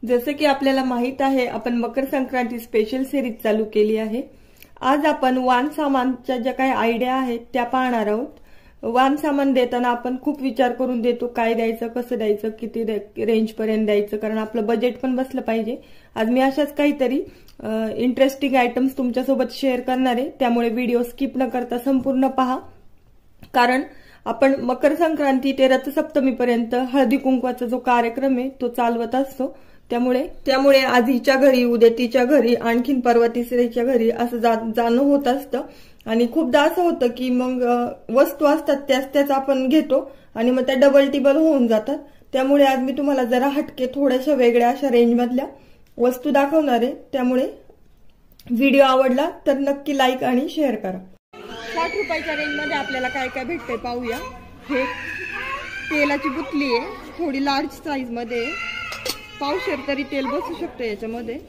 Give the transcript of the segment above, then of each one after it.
जसं की आपल्याला माहित आहे, आपण मकर संक्रांती स्पेशल सिरीज चालू केली आहे। आज आपण वाण सामानच्या ज्या काही आयडिया आहेत त्या पाहणार आहोत। वाण सामान देताना आपण खूप विचार करून देतो, काय द्यायचं, कसं द्यायचं, किती रेंज पर्यंत द्यायचं, कारण आपलं बजेट पण बसलं पाहिजे। आज मी अशाच काहीतरी इंटरेस्टिंग आयटम्स तुमच्यासोबत शेअर करणार आहे, त्यामुळे व्हिडिओ स्किप न करता संपूर्ण पहा। कारण आपण मकर संक्रांती ते रथसप्तमी पर्यंत हळदी कुंकवाचा जो कार्यक्रम आहे तो चालवत असतो। त्यामुळे आज हिच्या घरी, उद्या तिच्या घरी, आणखीन परवा तिसऱ्याच्या घरी असं जाणं होत असतं। आणि खूपदा असं होतं की मग वस्तू असतात त्याच आपण घेतो आणि मग त्या डबल टिबल होऊन जातात। त्यामुळे आज मी तुम्हाला जरा हटके, थोड्याशा वेगळ्या अशा रेंज मधल्या वस्तू दाखवणार आहे। त्यामुळे व्हिडिओ आवडला तर नक्की लाईक आणि शेअर करा। 60 रुपयाच्या रेंज मध्ये आपल्याला काय काय भेटते पाहूया। हे तेलाची बुतली आहे, थोडी लार्ज साईज मध्ये, पावशेर तरी तेल बसू शकते याच्यामध्ये।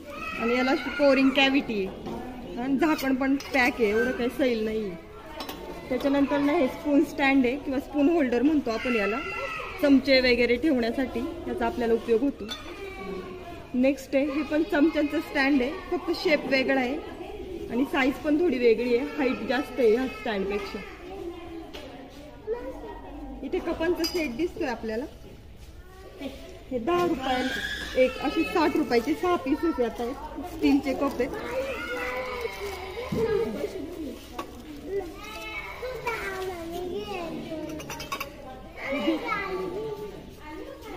आणि याला पोरिंग कॅव्हिटी आहे आणि झाकण पण पॅक आहे, एवढं काही सैल नाही। त्याच्यानंतर ना हे स्पून स्टँड आहे किंवा स्पून होल्डर म्हणतो आपण याला, चमचे वगैरे ठेवण्यासाठी याचा आपल्याला उपयोग होतो। नेक्स्ट आहे हे पण चमच्यांचं स्टँड आहे, फक्त शेप वेगळा आहे आणि साईज पण थोडी वेगळी आहे, हाईट जास्त आहे ह्या स्टँड पेक्षा। इथे कपांचा सेट दिसतोय आपल्याला, हे 10 रुपयाला एक, अशी 60 रुपयाचे 6 पीसेस येत आहेत। स्टीलचे कप आहेत।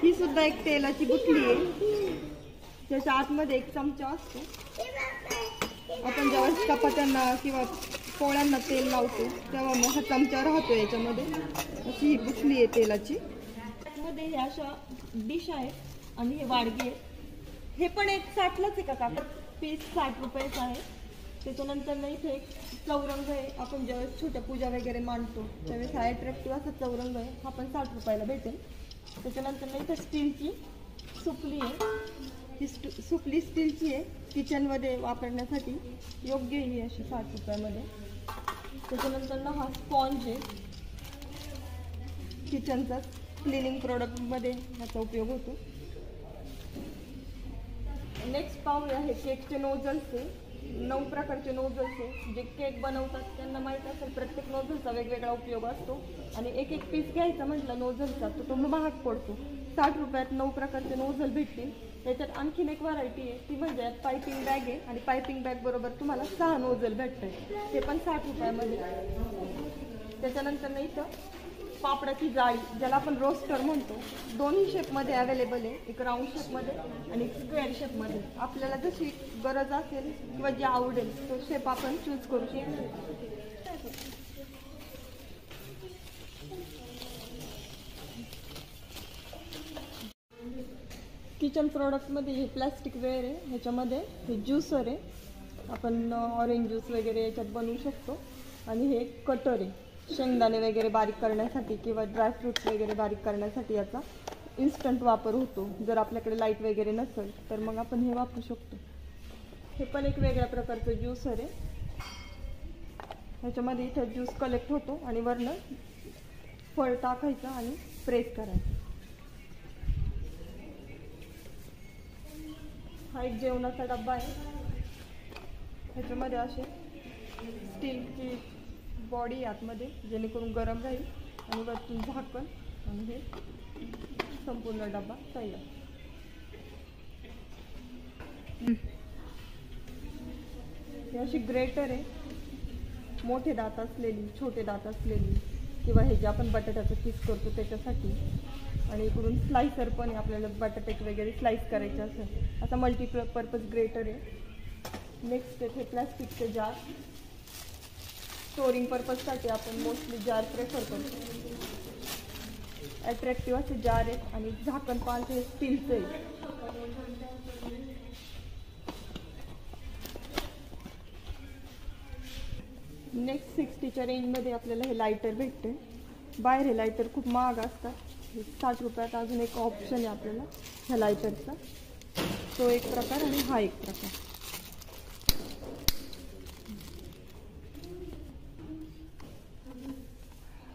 ही सुद्धा एक तेलाची बुटली आहे, त्याच्या आतमध्ये एक चमचा असतो। आपण जेव्हा चपात्यांना किंवा पोळ्यांना तेल लावतो तेव्हा मग हा चमचा राहतो याच्यामध्ये। अशी ही बुटली आहे तेलाची। मध्ये हे अशा डिश आहेत आणि हे वाडगी आहे। हे पण एक 60लाच आहे का काका? पीस 60 रुपयाचा आहे। त्याच्यानंतर ना इथे एक चौरंग आहे, आपण जेव्हा छोट्या पूजा वगैरे मांडतो त्यावेळेस हा अट्रॅक्टिव्ह असा चौरंग आहे, हा पण 60 रुपयाला भेटेल। त्याच्यानंतर ना इथे स्टीलची सुपली आहे, ही सुपली स्टीलची आहे, किचन मध्ये वापरण्यासाठी योग्य आहे, अशी 60 रुपयामध्ये। त्याच्यानंतर ना हा स्पॉन्ज आहे, किचनचा क्लिनिंग प्रोडक्ट मध्ये याचा उपयोग होतो। नेक्स्ट पाहूया हे केकचे नोझल्स आहे, 9 प्रकारचे नोझल्स आहे। जे केक बनवतात त्यांना माहित असेल प्रत्येक नोझलचा वेगवेगळा उपयोग असतो आणि एक एक पीस घ्यायचा म्हटलं नोझलचा तर तो महाग पडतो। 60 रुपयात 9 प्रकारचे नोझल भेटतील। त्याच्यात आणखीन एक व्हरायटी आहे, ती म्हणजे पायपिंग बॅग आहे आणि पायपिंग बॅग बरोबर तुम्हाला 6 नोझल भेटतात, ते पण 60 रुपयामध्ये। त्याच्यानंतर ना इथं पापडाची जाळी, ज्याला आपण रोस्टर म्हणतो, दोन्ही शेपमध्ये अवेलेबल आहे, एक राऊंड शेपमध्ये आणि एक स्क्वेअर शेपमध्ये। आपल्याला जशी गरज असेल किंवा जे आवडेल तो शेप आपण चूज करू शकतो। किचन प्रोडक्टमध्ये हे प्लास्टिक वेअर आहे, ह्याच्यामध्ये हे ज्यूसर आहे, आपण ऑरेंज ज्यूस वगैरे याच्यात बनवू शकतो। आणि हे कटर आहे, शेंगदाणे वगैरे बारीक करण्यासाठी किंवा ड्रायफ्रूट्स वगैरे बारीक करण्यासाठी याचा इन्स्टंट वापर होतो। जर आपल्याकडे लाईट वगैरे नसेल तर मग आपण हे वापरू शकतो। हे पण एक वेगळ्या प्रकारचं ज्यूसर आहे, ह्याच्यामध्ये इथं ज्यूस कलेक्ट होतो आणि वरनं फळ टाकायचं आणि प्रेस करायचं। हा एक जेवणाचा डब्बा आहे, ह्याच्यामध्ये असे स्टीलची बॉडी आतमध्ये, जेणेकरून गरम राहील आणि वरतून झाकण आणि हे संपूर्ण डबा तयार। हे अशी ग्रेटर आहे, मोठे दात असलेली, छोटे दात असलेली, किंवा हे जे आपण बटाट्याचं पीस करतो त्याच्यासाठी। आणि इकडून स्लायसर पण आहे, आपल्याला बटाटे वगैरे स्लाइस करायचे असेल, असा मल्टीपर्पज ग्रेटर आहे। नेक्स्ट हे प्लास्टिकचे जार, स्टोरिंग पर्पजसाठी आपण मोस्टली जार प्रेफर करतो। अट्रॅक्टिव्ह असे जार आहेत आणि झाकण पाहते स्टीलचे आहे। नेक्स्ट 60च्या रेंजमध्ये आपल्याला हे लायटर भेटते। बाहेर हे लायटर खूप महाग असतात, 60 रुपयात अजून एक ऑप्शन आहे आपल्याला ह्या लायटरचा, तो एक प्रकार आणि हा एक प्रकार।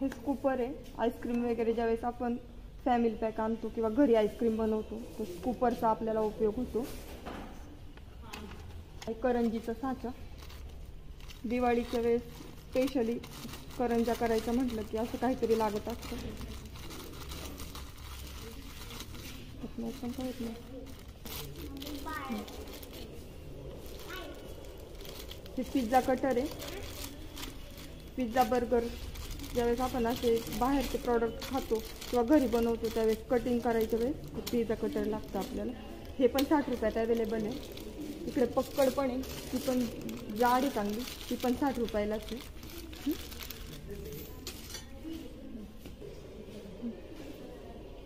हे स्कूपर आहे, आईस्क्रीम वगैरे ज्यावेळेस आपण फॅमिली पॅक आणतो किंवा घरी आईस्क्रीम बनवतो तो स्कूपरचा आपल्याला उपयोग होतो. करंजीचा साचा, दिवाळीच्या वेळेस स्पेशली करंजा करायचं म्हटलं की असं काहीतरी लागत असतं. हे पिझ्झा कटर आहे. पिझ्झा बर्गर ज्यावेळेस आपण असे बाहेरचे प्रॉडक्ट खातो किंवा घरी बनवतो त्यावेळेस कटिंग करायच्या वेळेस पिझ्झा कटर लागतं आपल्याला. हे पण 60 रुपयात अवेलेबल आहे. इकडे पक्कड पण आहे, ती पण जाड आहे चांगली, ती पण 60 रुपयालाच आहे.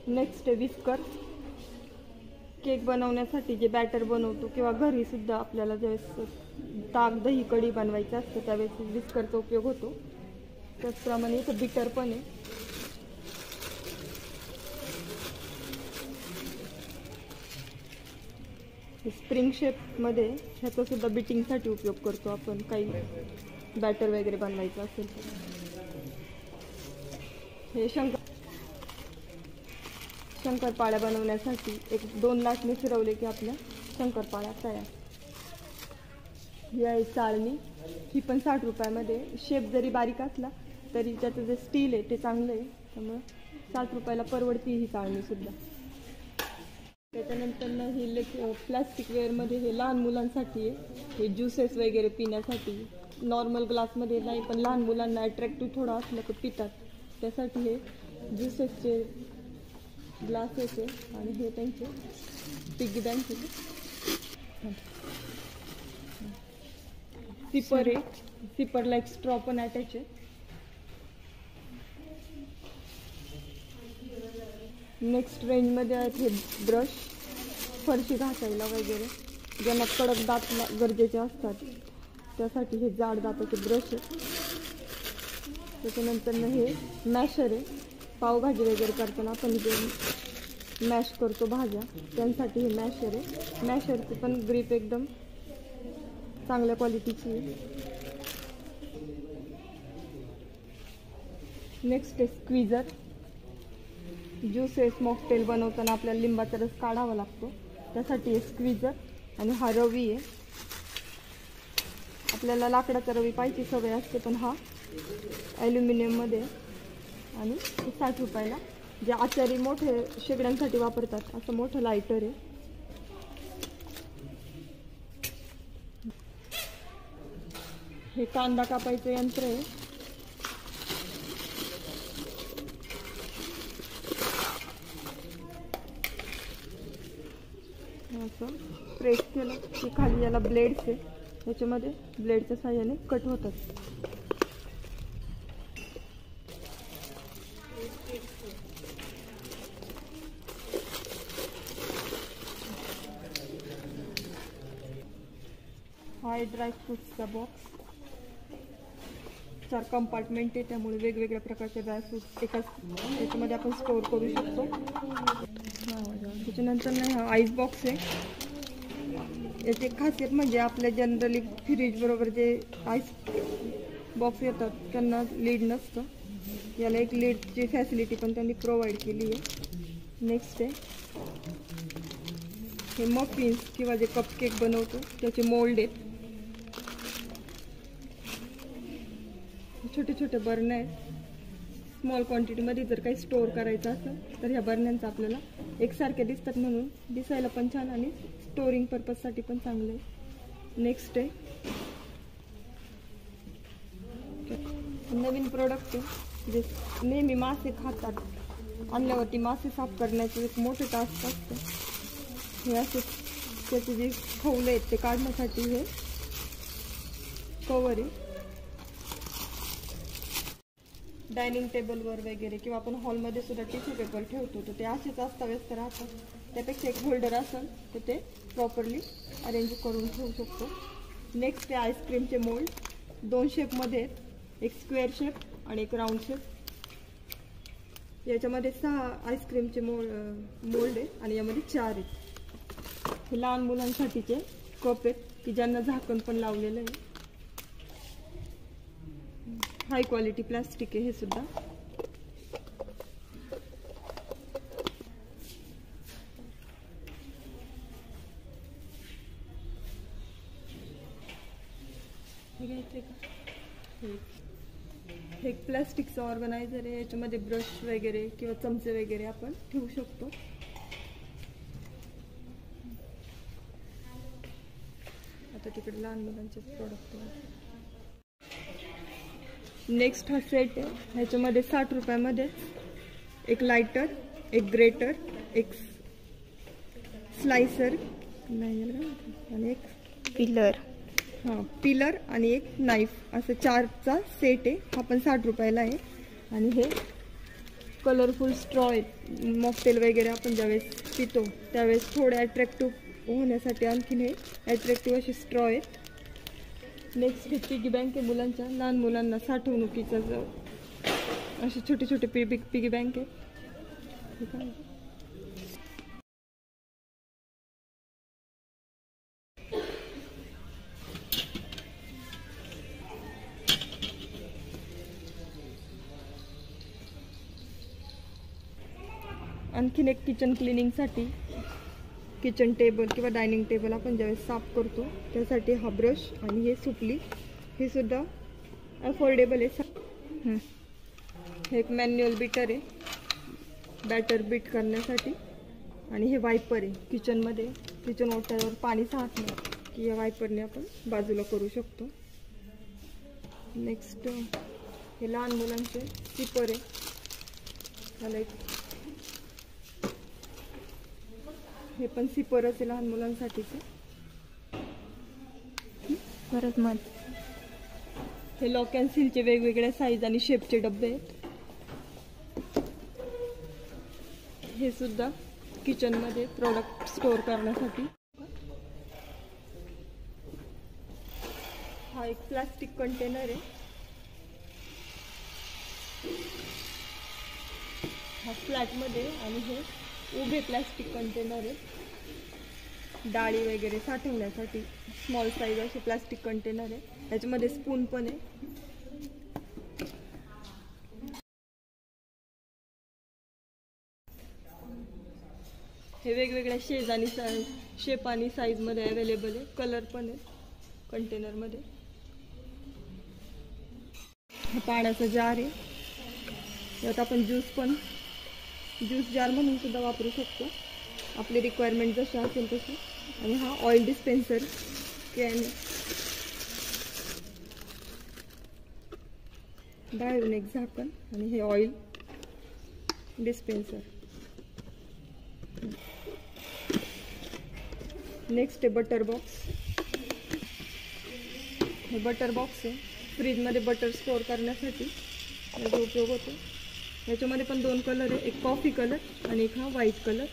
नेक्स्ट आहे विस्कर. केक बनवण्यासाठी जे बॅटर बनवतो किंवा घरी सुद्धा आपल्याला ज्यावेळेस ताक दही कढी बनवायचं असतं त्यावेळेस विस्करचा उपयोग होतो. त्याचप्रमाणे इथं बीटर पण आहे. स्प्रिंग शेपमध्ये ह्याचा सुद्धा बीटिंगसाठी उपयोग करतो आपण, काही बॅटर वगैरे बनवायचं असेल तर. हे शंकरपाळ्या बनवण्यासाठी 1-2 लाटणे फिरवले की आपल्या शंकरपाळ्या तयार. ही आहे चाळणी, ही पण 60 रुपयामध्ये. शेप जरी बारीक असला तरी त्याचं जे स्टील आहे ते चांगलं आहे, त्यामुळे 60 रुपयाला परवडती ही चाळणी सुद्धा. त्याच्यानंतर ही प्लास्टिक वेअरमध्ये हे लहान मुलांसाठी आहे. हे ज्युसेस वगैरे पिण्यासाठी नॉर्मल ग्लासमध्ये नाही, पण लहान मुलांना अट्रॅक्टिव्ह थोडं असलं तर पितात, त्यासाठी हे ज्युसेसचे ग्लासेस आहे. आणि हे त्यांचे पिगी बँक आहे. सिपर आहे, सिपरला एक स्ट्रॉ पण अटॅच आहे. नेक्स्ट रेंजमध्ये आहेत हे ब्रश, फरशी घासायला वगैरे ज्यांना कडक दात गरजेचे असतात त्यासाठी हे जाड दाताचे ब्रश आहे. त्याच्यानंतर हे मॅशर आहे, पावभाजी वगैरे करताना आपण जे मॅश करतो भाज्या त्यांसाठी हे मॅशर आहे. मॅशरची पण ग्रिप एकदम चांगल्या क्वालिटीची आहे. नेक्स्ट आहे स्क्वीजर. ज्यूसेस मॉकटेल बनवताना आपल्याला लिंबाचा रस काढावा लागतो, त्यासाठी हे स्क्वीजर. आणि हा रवी आहे. आपल्याला लाकडाचा रवी पाहिजे सवय असते, पण हा ॲल्युमिनियममध्ये आणि 60 रुपयाला. जे आचारी मोठे शेगड्यांसाठी वापरतात असं मोठं लायटर आहे. हे कांदा कापायचं यंत्र आहे. असं प्रेस केलं की खाली याला ब्लेड्स आहे, याच्यामध्ये ब्लेडच्या साहाय्याने कट होतात. हा आहे ड्रायफ्रूट्सचा बॉक्स. 4 कंपार्टमेंट आहे, त्यामुळे वेगवेगळ्या प्रकारचे ड्रायफ्रूट्स एकाच याच्यामध्ये आपण स्टोअर करू शकतो. त्याच्यानंतर नाही हा आईस बॉक्स आहे. याची खासियत म्हणजे आपल्या जनरली फ्रीज बरोबर जे आईस बॉक्स येतात त्यांना लीड नसतं, याला एक लीडची फॅसिलिटी पण त्यांनी प्रोव्हाइड केली आहे. नेक्स्ट आहे हे मफिन्स किंवा जे कपकेक बनवतो त्याचे मोल्ड आहेत. छोटे छोटे बर्न आहेत. स्मॉल क्वांटिटीमध्ये जर काही स्टोअर करायचं असेल तर ह्या बर्न्यांचा आपल्याला एकसारखे दिसतात म्हणून दिसायला पण छान आणि स्टोरिंग पर्पजसाठी पण चांगलं आहे. नेक्स्ट आहे नवीन प्रोडक्ट आहे जे नेहमी मासे खातात, आणल्यावरती मासे साफ करण्याचे एक मोठे टास्क असतं. हे असे त्याचे जे खवले आहेत ते काढण्यासाठी हे कवर आहे. डायनिंग टेबलवर वगैरे किंवा आपण हॉलमध्ये सुद्धा टिश्यू पेपर ठेवतो तर ते असेच अस्ताव्यस्त राहतात, त्यापेक्षा एक होल्डर असेल तर ते प्रॉपरली अरेंज करून ठेवू शकतो. नेक्स्ट आहे आईस्क्रीमचे मोल्ड. 2 शेपमध्ये, एक स्क्वेअर शेप आणि एक राऊंड शेप. याच्यामध्ये 6 आईस्क्रीमचे मोल्ड आहे आणि यामध्ये 4 आहेत. हे लहान मुलांसाठीचे कप आहेत की ज्यांना झाकण पण लावलेलं आहे. हाय क्वालिटी प्लास्टिक आहे हे सुद्धा. हे घ्यायचे का? हे एक प्लास्टिकचं ऑर्गनायझर आहे, याच्यामध्ये ब्रश वगैरे किंवा चमचे वगैरे आपण ठेवू शकतो. आता तिकडे लहान मुलांचे प्रोडक्ट आहे. नेक्स्ट हा सेट आहे, ह्याच्यामध्ये 60 रुपयामध्ये एक लायटर, एक ग्रेटर, एक स्लायसर आणि एक पिलर. पिलर आणि एक नाईफ असं 4चा सेट आहे. हा पण 60 रुपयाला आहे. आणि हे कलरफुल स्ट्रॉ आहे. मॉकटेल वगैरे आपण ज्यावेळेस पितो त्यावेळेस थोडे अट्रॅक्टिव्ह होण्यासाठी आणखीन हे अट्रॅक्टिव्ह असे स्ट्रॉ आहेत. नेक्स्ट हे पिगी बँक आहे मुलांच्या, लहान मुलांना साठवणुकीचा जो असे छोटे छोटे पिगी बँक आहे. ठीक आहे. आणखीन एक किचन क्लिनिंगसाठी किचन टेबल किंवा डायनिंग टेबल आपण ज्यावेळेस साफ करतो त्यासाठी हा ब्रश आणि हे सुपली, हे सुद्धा अफोर्डेबल आहे. हे एक मॅन्युअल बीटर आहे बॅटर बीट करण्यासाठी. आणि हे वायपर आहे किचनमध्ये, किचन ओट्यावर पाणी साठलं की या वायपरने आपण बाजूला करू शकतो. नेक्स्ट हे लहान मुलांचे सिपर आहे. त्याला एक हे पण सिपरच आहे लहान मुलांसाठीचे. परत मग हे लॉक अँड सीलचे वेगवेगळ्या साईज आणि शेपचे डब्बे आहेत. हे सुद्धा किचनमध्ये प्रोडक्ट स्टोअर करण्यासाठी. हा एक प्लास्टिक कंटेनर आहे. हा फ्लॅटमध्ये आणि हे उभे प्लास्टिक कंटेनर आहे. डाळी वगैरे साठवण्यासाठी स्मॉल साईज असे प्लास्टिक कंटेनर आहे. त्याच्यामध्ये स्पून पण आहे. हे वेगवेगळ्या शेप आणि साईजमध्ये अवेलेबल आहे. कलर पण आहे कंटेनरमध्ये. हा पाण्याचा जार आहे. यात आपण ज्यूस जार म्हणून सुद्धा वापरू शकतो, आपली रिक्वायरमेंट जशी असेल तशी. आणि हा ऑइल डिस्पेन्सर कॅन, बाहेरून एक झाकण आणि हे ऑइल डिस्पेन्सर. नेक्स्ट आहे बटर बॉक्स. हे बटर बॉक्स आहे, फ्रीजमध्ये बटर स्टोअर करण्यासाठी याचा उपयोग होतो. याच्यामध्ये पण 2 कलर आहे, एक कॉफी कलर आणि एक हा व्हाईट कलर.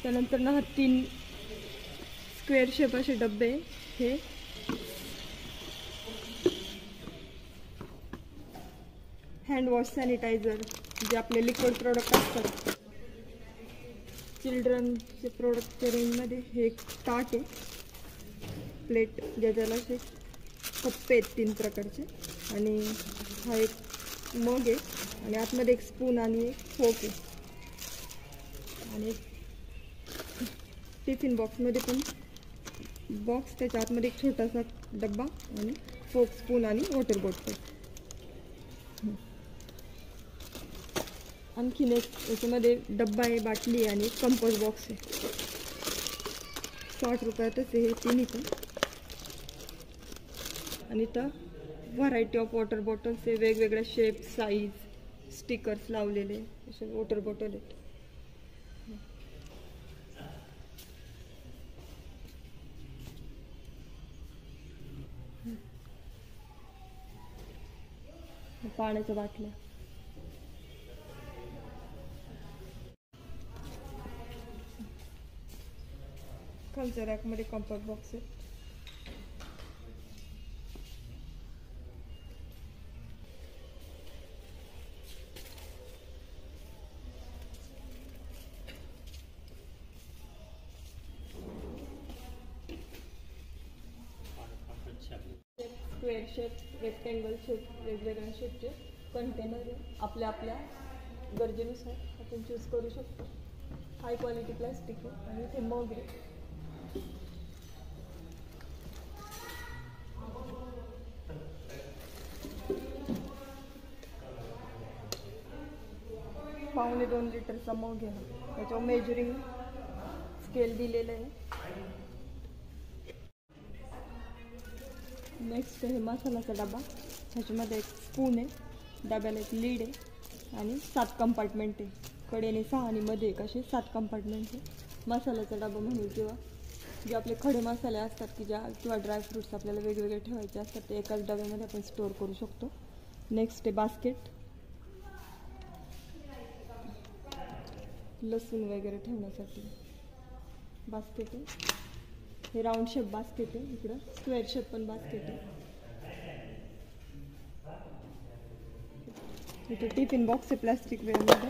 त्यानंतर ना हा 3 स्क्वेअर शेप असे डब्बे. हे हँड वॉश सॅनिटायझर, जे आपले लिक्विड प्रोडक्ट असतात चिल्ड्रनचे प्रोडक्टच्या रेंजमध्ये. हे एक ताट आहे, प्लेट ज्याला असे कप्पे आहेत 3 प्रकारचे. आणि हा एक मग आहे आणि आतमध्ये एक स्पून आणि एक फोक आहे. आणि टिफिन बॉक्समध्ये पण बॉक्स, त्याच्या आतमध्ये एक छोटासा डब्बा आणि फोक, स्पून आणि वॉटर बॉटल. आणखीन एक याच्यामध्ये डब्बा आहे, बाटली आणि एक कंपोस्ट बॉक्स आहे. 60 रुपयातच आहे हे तिन्ही पण. आणि इथं व्हरायटी ऑफ वॉटर बॉटल्स आहे, वेगवेगळ्या शेप, साईज, स्टिकर्स लावलेले असे वॉटर बॉटल आहेत. पाण्याच्या बाटल्या. खालच्या रॅकमध्ये कंपास बॉक्स आहे. स्क्वेअर शेप, रेक्टेंगल शेप, वेगवेगळ्या शेपचे कंटेनर आपल्या आपल्या गरजेनुसार आपण चूज करू शकतो. हाय क्वालिटी प्लास्टिक आहे आणि इथे मग आहे. 2.5 लिटरचा मग आहे. त्याच्यावर मेजरिंग स्केल दिलेलं आहे. नेक्स्ट आहे मसाल्याचा डबा. ह्याच्यामध्ये एक स्पून आहे, डब्याला एक लीड आहे आणि 7 कंपार्टमेंट आहे. कडेने 6 आणि मध्ये एक असे 7 कंपार्टमेंट आहे. मसाल्याचा डबा म्हणून किंवा जे आपले खडे मसाले असतात की किंवा ड्रायफ्रुट्स आपल्याला वेगवेगळे ठेवायचे असतात ते एकाच डब्यामध्ये आपण स्टोअर करू शकतो. नेक्स्ट आहे बास्केट, लसूण वगैरे ठेवण्यासाठी बास्केट आहे. हे राऊंड शेप बास्केट आहे. इकडं स्क्वेअर शेप पण बास्केट आहे. इथे टिफिन बॉक्स आहे प्लास्टिक वेळमध्ये.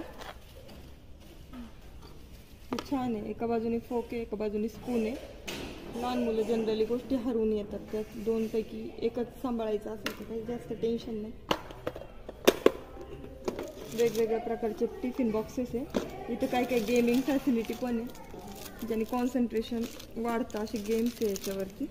हे छान आहे. एका बाजूने फोक आहे, एका बाजूने स्पून आहे. लहान मुलं जनरली गोष्टी हरवून येतात, त्यात 2 पैकी एकच सांभाळायचं असेल तर काही जास्त टेन्शन नाही. वेगवेगळ्या प्रकारचे टिफिन बॉक्सेस आहे. इथं काही काही गेमिंग फॅसिलिटी पण आहे, ज्याने कॉन्सन्ट्रेशन वाढतं. असे गेम्स आहे याच्यावरती.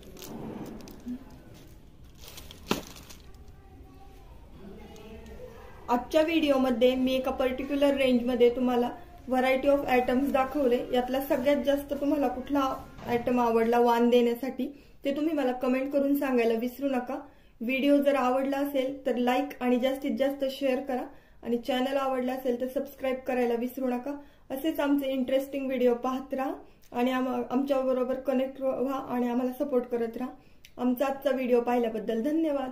आजच्या व्हिडिओमध्ये मी एका पर्टिक्युलर रेंजमध्ये तुम्हाला व्हरायटी ऑफ आयटम्स दाखवले. यातला सगळ्यात जास्त तुम्हाला कुठला आयटम आवडला वाण देण्यासाठी ते तुम्ही मला कमेंट करून सांगायला विसरू नका. व्हिडिओ जर आवडला असेल तर लाईक आणि जास्तीत जास्त शेअर करा आणि चॅनल आवडला असेल तर सबस्क्राईब करायला विसरू नका. असेच आमचे इंटरेस्टिंग व्हिडिओ पाहत राहा आणि आमच्याबरोबर कनेक्ट व्हा आणि आम्हाला सपोर्ट करत राहा. आमचा आजचा व्हिडिओ पाहिल्याबद्दल धन्यवाद.